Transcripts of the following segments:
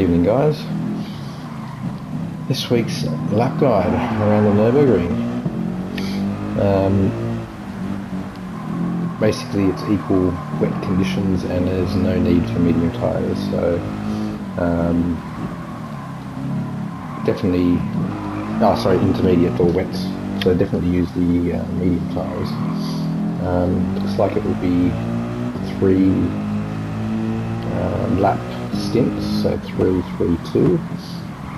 Evening guys. This week's lap guide around the Nurburgring. Basically it's equal wet conditions and there's no need for medium tyres, so definitely, intermediate or wet, so definitely use the medium tyres. Looks like it will be 3 lap stints, so 3-3-2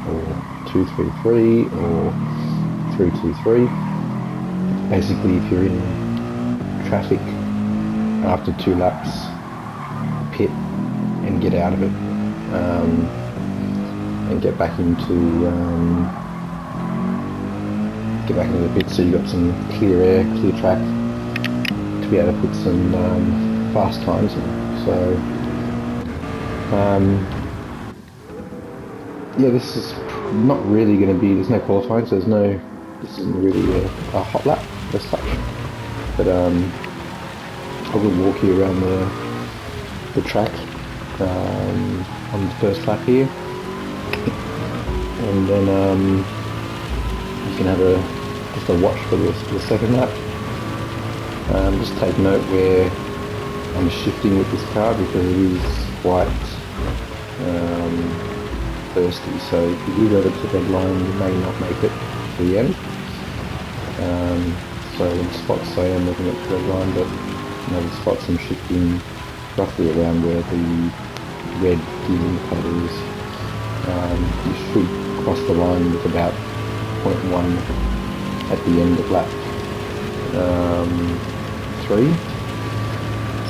or 2-3-3 or 3-2-3. Basically, if you're in traffic after 2 laps, pit and get out of it, and get back into the pit, so you've got some clear air, clear track to be able to put some fast times in. So yeah, this is not really going to be, there's no qualifying, so this isn't really a hot lap as such, but I will walk you around the track on the first lap here, and then you can have just a watch for the second lap. Just take note where I'm shifting with this car because it is quite thirsty, so if you do go to the red line you may not make it to the end. So in spots I am looking at the red line, but the spots I'm shifting roughly around where the red indicator is. You should cross the line with about 0.1 at the end of lap 3,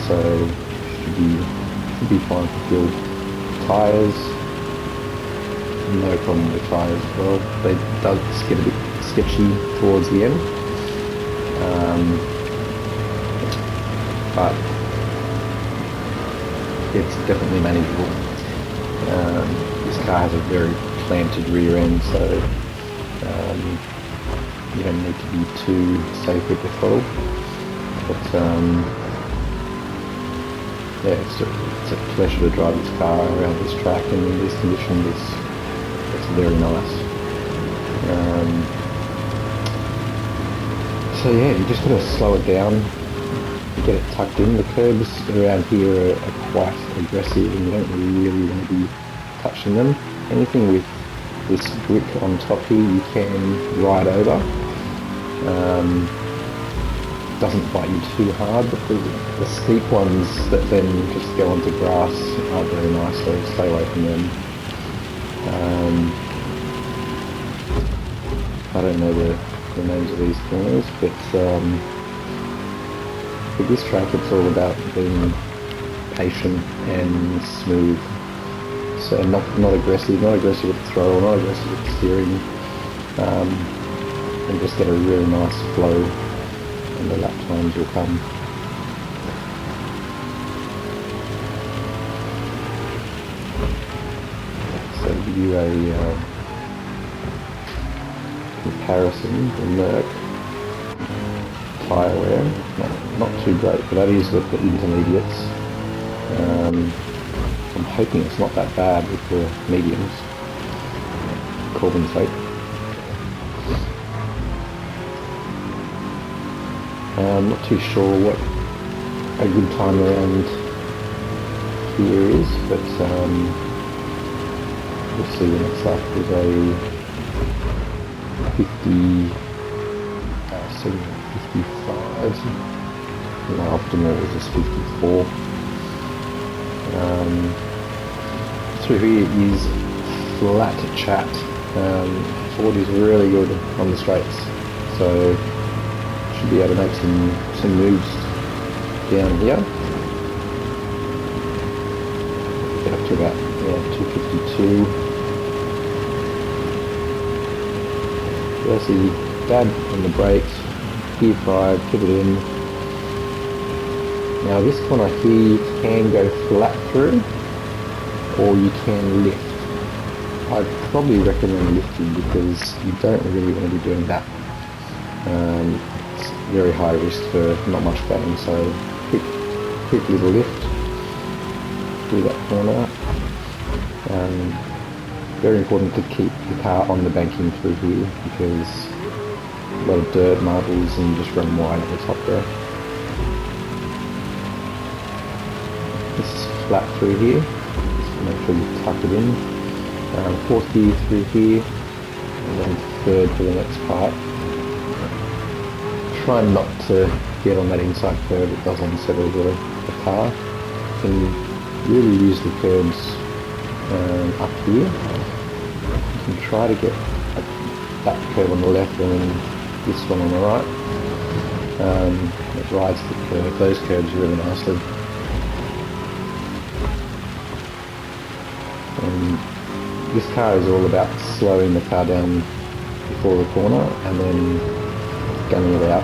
so should be fine for fuel. Tyres, no problem with tyres as well. They does get a bit sketchy towards the end, but it's definitely manageable. This car has a very planted rear end, so you don't need to be too safe with the throttle. But yeah, it's a pleasure to drive this car around this track, and in these conditions it's very nice. So yeah, you just got to slow it down, get it tucked in. The curbs around here are quite aggressive and you don't really want to be touching them. Anything with this brick on top here you can ride over. Doesn't bite you too hard, but the steep ones that then just go onto grass aren't very nice, so stay away from them. I don't know the names of these corners, but with this track it's all about being patient and smooth. So not aggressive with the throttle, not aggressive with the steering, and just get a really nice flow, and the lap times will come. So to give you a comparison, the Merc tyre wear, not too great, but that is with the intermediates. I'm hoping it's not that bad with the mediums. Compensate. I'm not too sure what a good time around here is, but we'll see. The next lap is a 55. My optimal was just 54. Through here is flat chat. Ford is really good on the straights, so should be able to make some moves down here. Get up to about 252. Firstly, dab on the brakes, gear 5, pivot in. Now this corner here you can go flat through, or you can lift. I'd probably recommend lifting because you don't really want to be doing that. It's very high risk for not much gain, so quick little lift through that corner. very important to keep the car on the banking through here because a lot of dirt, marbles, and just run wide at the top there. This is flat through here, so make sure you tuck it in. Fourth gear through here, and then third for the next part. Try not to get on that inside curve, it does unsettle the car. You can really use the curbs up here. You can try to get that curve on the left and then this one on the right. It rides the curve, those curves really nicely. And this car is all about slowing the car down before the corner and then gunning it out.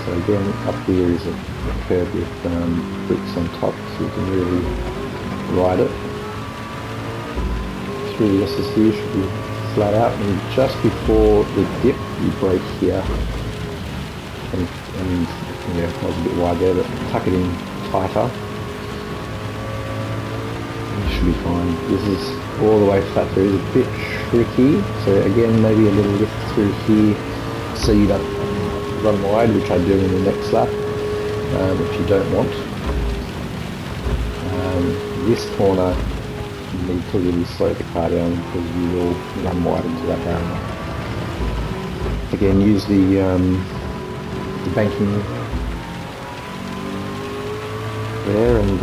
So again, up here is a curve with bricks on top, so you can really ride it. Through the SSD should be flat out, and just before the dip you brake here. And yeah, that was a bit wide there, but tuck it in tighter. You should be fine. This is all the way flat through. It's a bit tricky, so again maybe a little lift through here so you don't run wide, which I do in the next lap, which you don't want. This corner you need to really slow the car down because you will run wide into that barrier. Again, use the banking there, and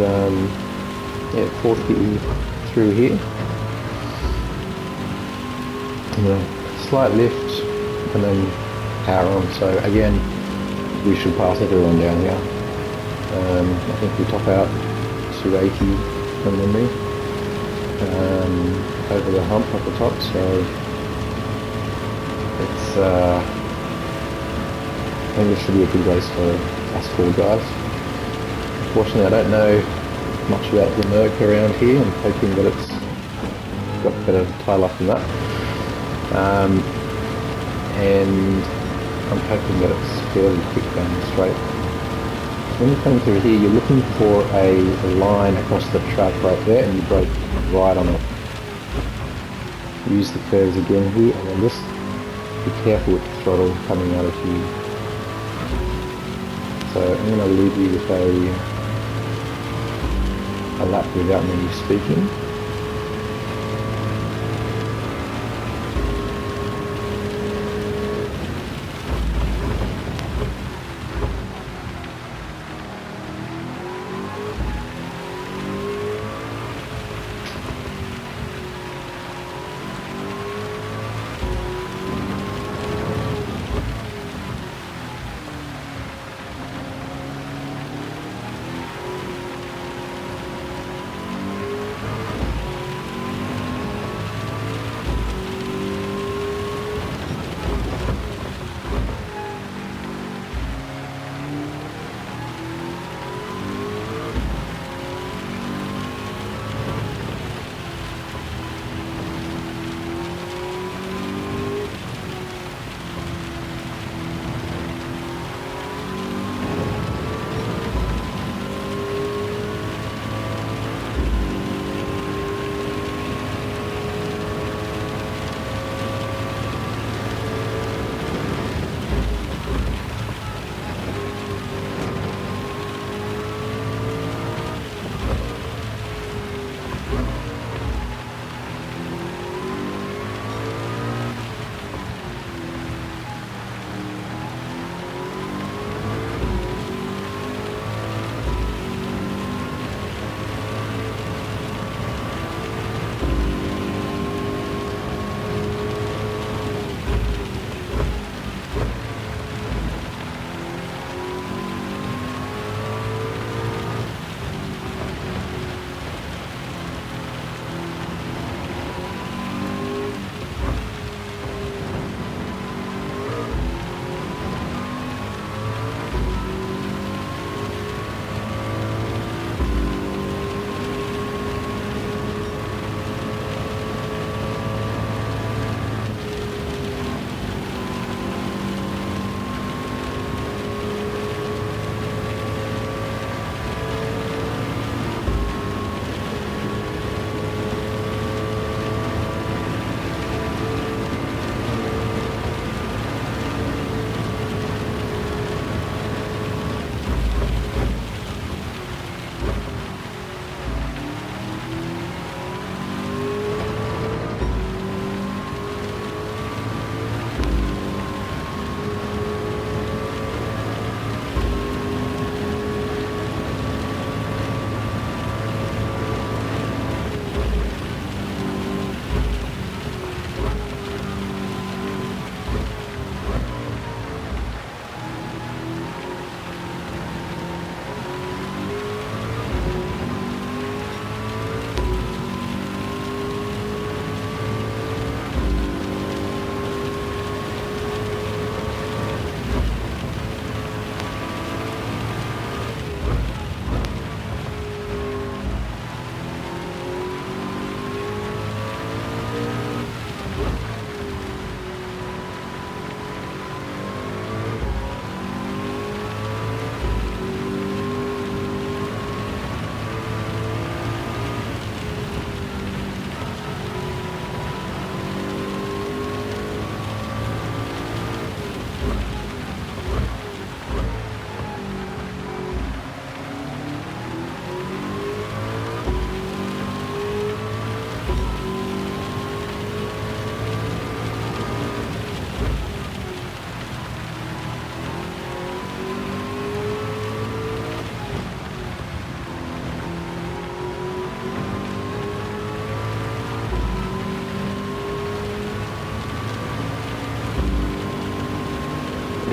yeah, fourth gear through here. And a slight lift and then power on. So again, we should pass everyone down here. I think we top out 280 from memory over the hump at the top. So it's I think this should be a good race for us four guys. Unfortunately, I don't know much about the Merc around here. I'm hoping that it's got better tyre life than that. And I'm hoping that it's fairly quick down the straight. When you're coming through here, you're looking for a line across the track right there, and you brake right on it. Use the curves again here, and then just be careful with the throttle coming out of here. So I'm going to leave you with a lap without me speaking.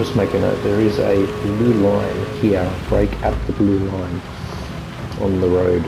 just make a note, there is a blue line here, brake at the blue line on the road.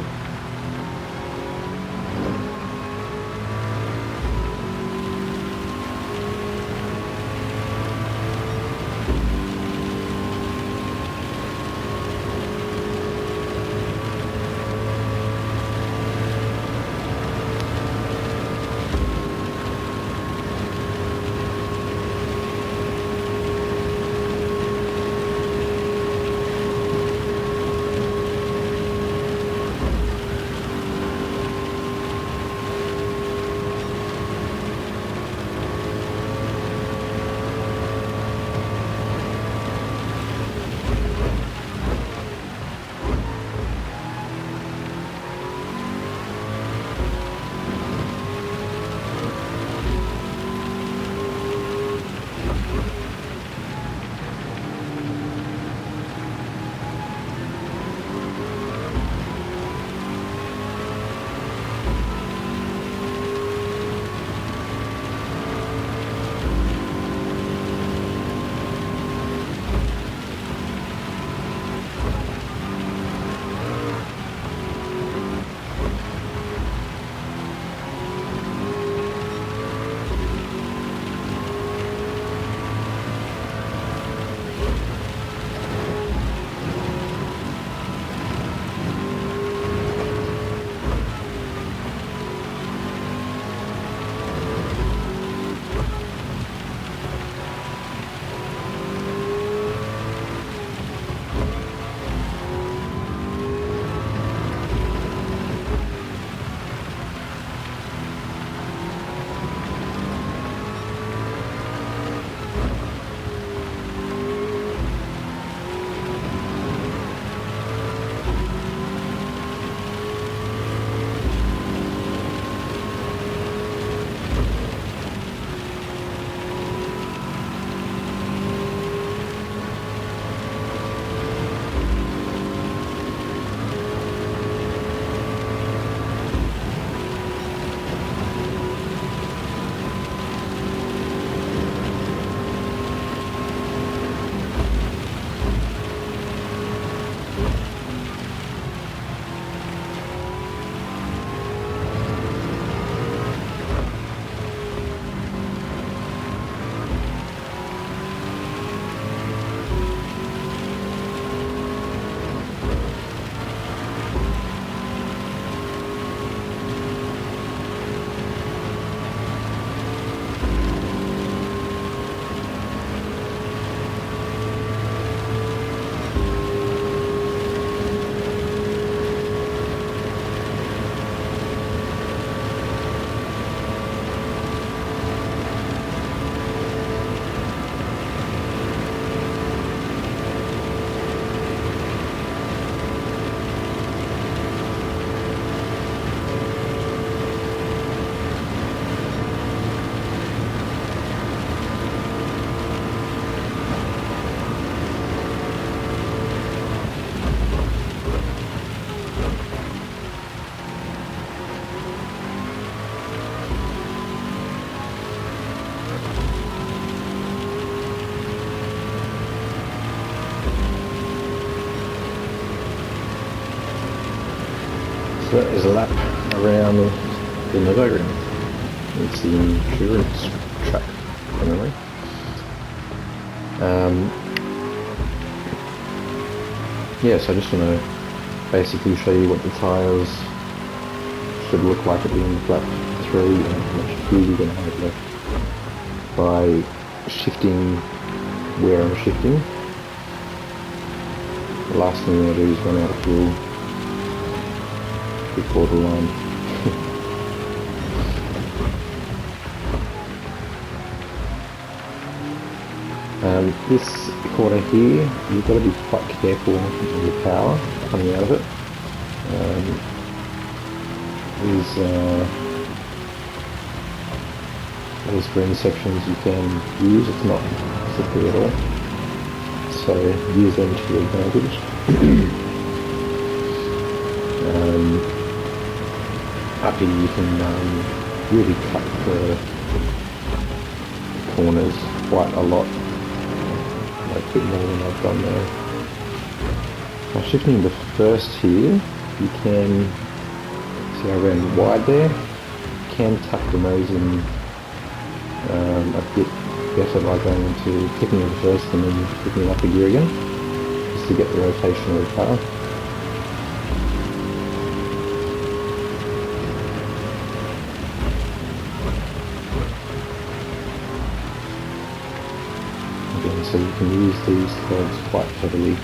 So that is a lap around the Nurburgring. It's the insurance track, apparently. Yeah, so I just want to basically show you what the tyres should look like at the end of lap 3 and how much fuel you're going to have left by shifting where I'm shifting. The last thing I'm going to do is run out of fuel before the line. This quarter here, you've got to be quite careful with your power coming out of it. These green sections you can use, it's not slippery at all, so use them to your advantage. Up here you can really cut the corners quite a lot a bit more than I've done there. Now shifting the first here, you can see I ran wide there. You can tuck the nose in a bit better by going into picking it first and then picking it up a gear again, just to get the rotation of the car. Again, so you can use these curves quite heavily.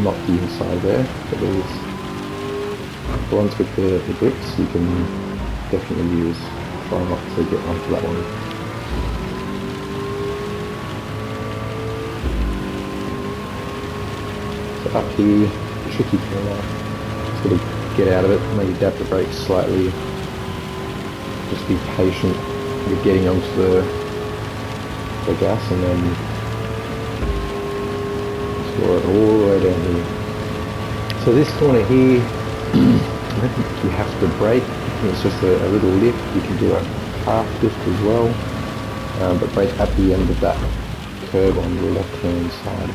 Not the inside there, but there's the ones with the grips you can definitely use. Try not to get onto that one. So up here, tricky corner, sort of get out of it, maybe dab the brakes slightly, just be patient with getting onto the gas and then explore it all the way down here. So this corner here, I don't think you have to brake, it's just a little lift. You can do a half lift as well, but brake at the end of that curve on your left hand side.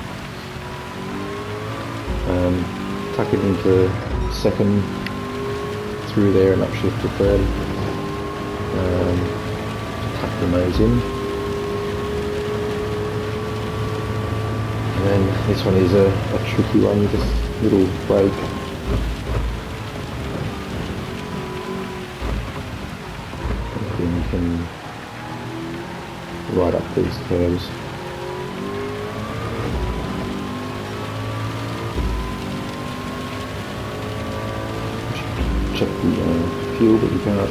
Tuck it into second, through there and upshift to third. Tuck the nose in. And then this one is a tricky one, just little brake. And you can ride up these curves. Check the fuel that you got.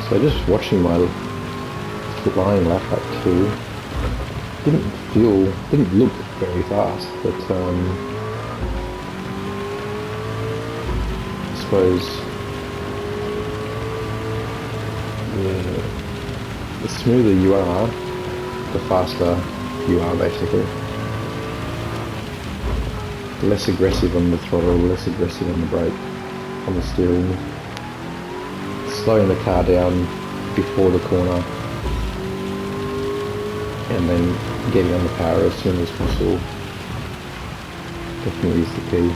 So just watching my flying lap up too, didn't look very fast, but I suppose the smoother you are, the faster you are basically. Less aggressive on the throttle, less aggressive on the brake, on the steering. Slowing the car down before the corner and then getting on the power as soon as possible definitely is the key.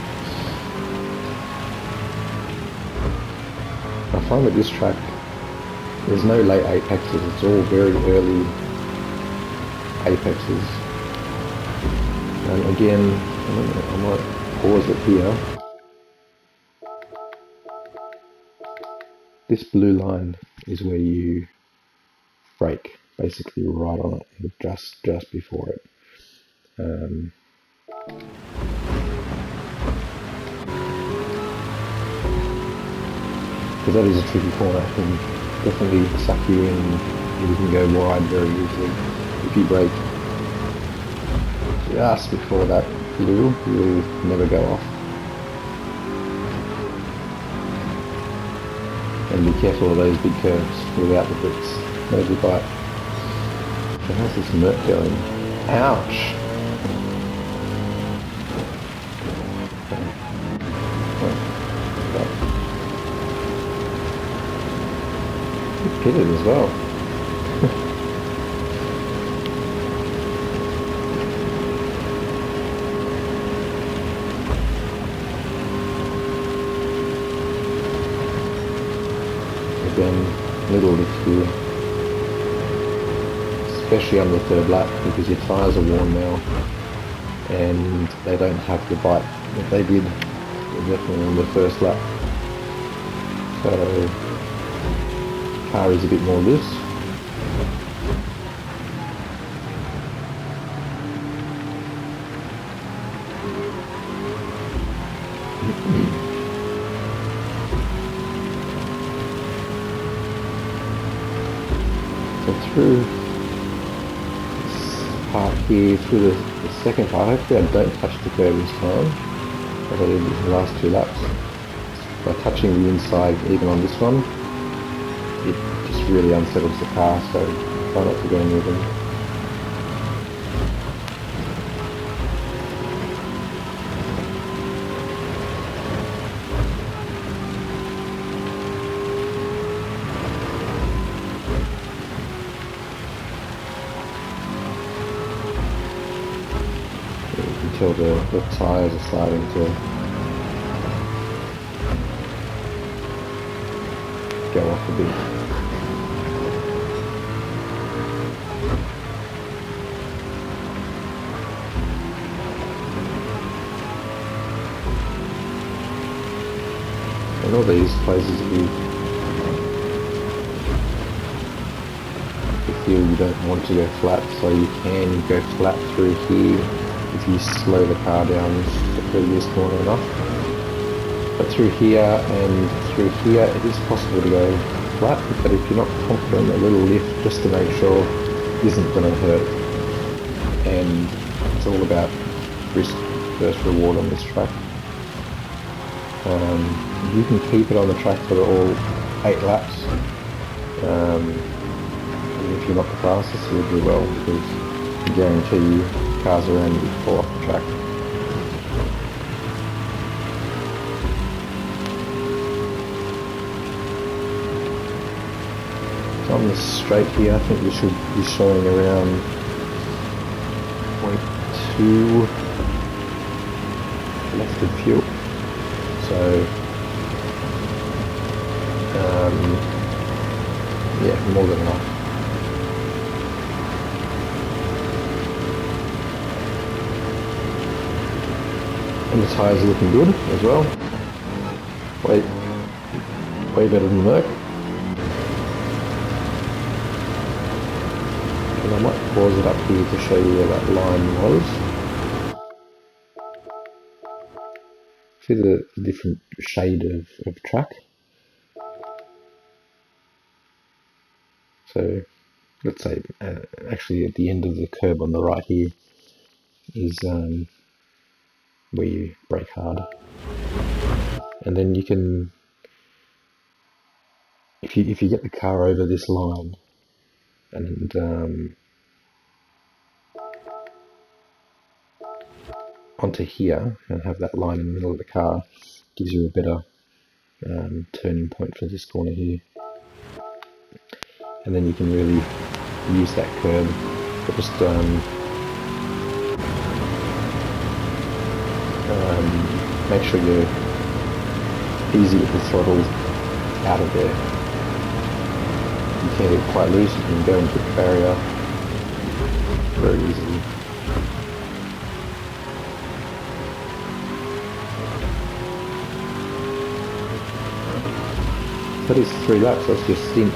I find with this track there's no late apexes, it's all very early apexes. And again, I might pause it here. This blue line is where you brake, basically right on it, just before it. Because that is a tricky corner, it can definitely suck you in, you can go wide very easily. If you brake just before that blue, you'll never go off. And be careful of those big curves without the grips. Maybe bite. So how's this Merc going? Ouch! It pitted as well. Again, little lift here, especially on the third lap because your tyres are worn now and they don't have the bite that they did definitely on the first lap. So the car is a bit more loose. Through this part here, through the second part, hopefully I don't touch the curb this time, as I did in the last two laps. By touching the inside, even on this one, it just really unsettles the car, so try not to go near them. you can tell the tyres are starting to go off a bit. And all these places, if you feel you don't want to go flat, so you can go flat through here if you slow the car down the previous corner enough. But through here and through here, it is possible to go flat, but if you're not confident, a little lift just to make sure isn't going to hurt. And it's all about risk versus reward on this track. You can keep it on the track for all 8 laps. If you're not the fastest, you'll do well, because I guarantee you cars around you fall off the track. So on the straight here, I think we should be showing around 0.2 left of fuel. So yeah, more than enough. And the tyres are looking good as well. Way better than Merc. And I might pause it up here to show you where that line was. See the different shade of track. So let's say actually at the end of the curb on the right here is where you brake hard, and then you can, if you get the car over this line and onto here and have that line in the middle of the car, gives you a better turning point for this corner here, and then you can really use that curb. But just make sure you're easy with the throttle out of there. You can't get quite loose, you can go into the barrier very easily. That is 3 laps, that's your stint.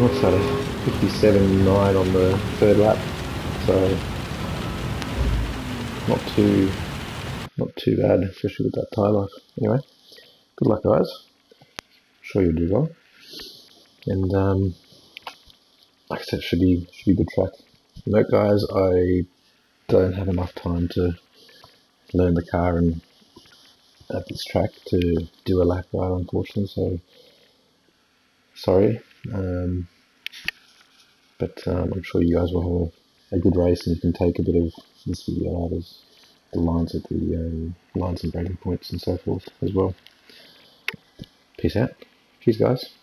What's that, 57.9 on the 3rd lap, so not too bad, especially with that tyre life. Anyway, good luck guys, I'm sure you'll do well, and like I said, should be a good track. Note guys, I don't have enough time to learn the car and at this track to do a lap ride, unfortunately, so sorry, but I'm sure you guys will have a good race, and you can take a bit of this video out as the lines at the lines and braking points and so forth as well. Peace out. Cheers guys.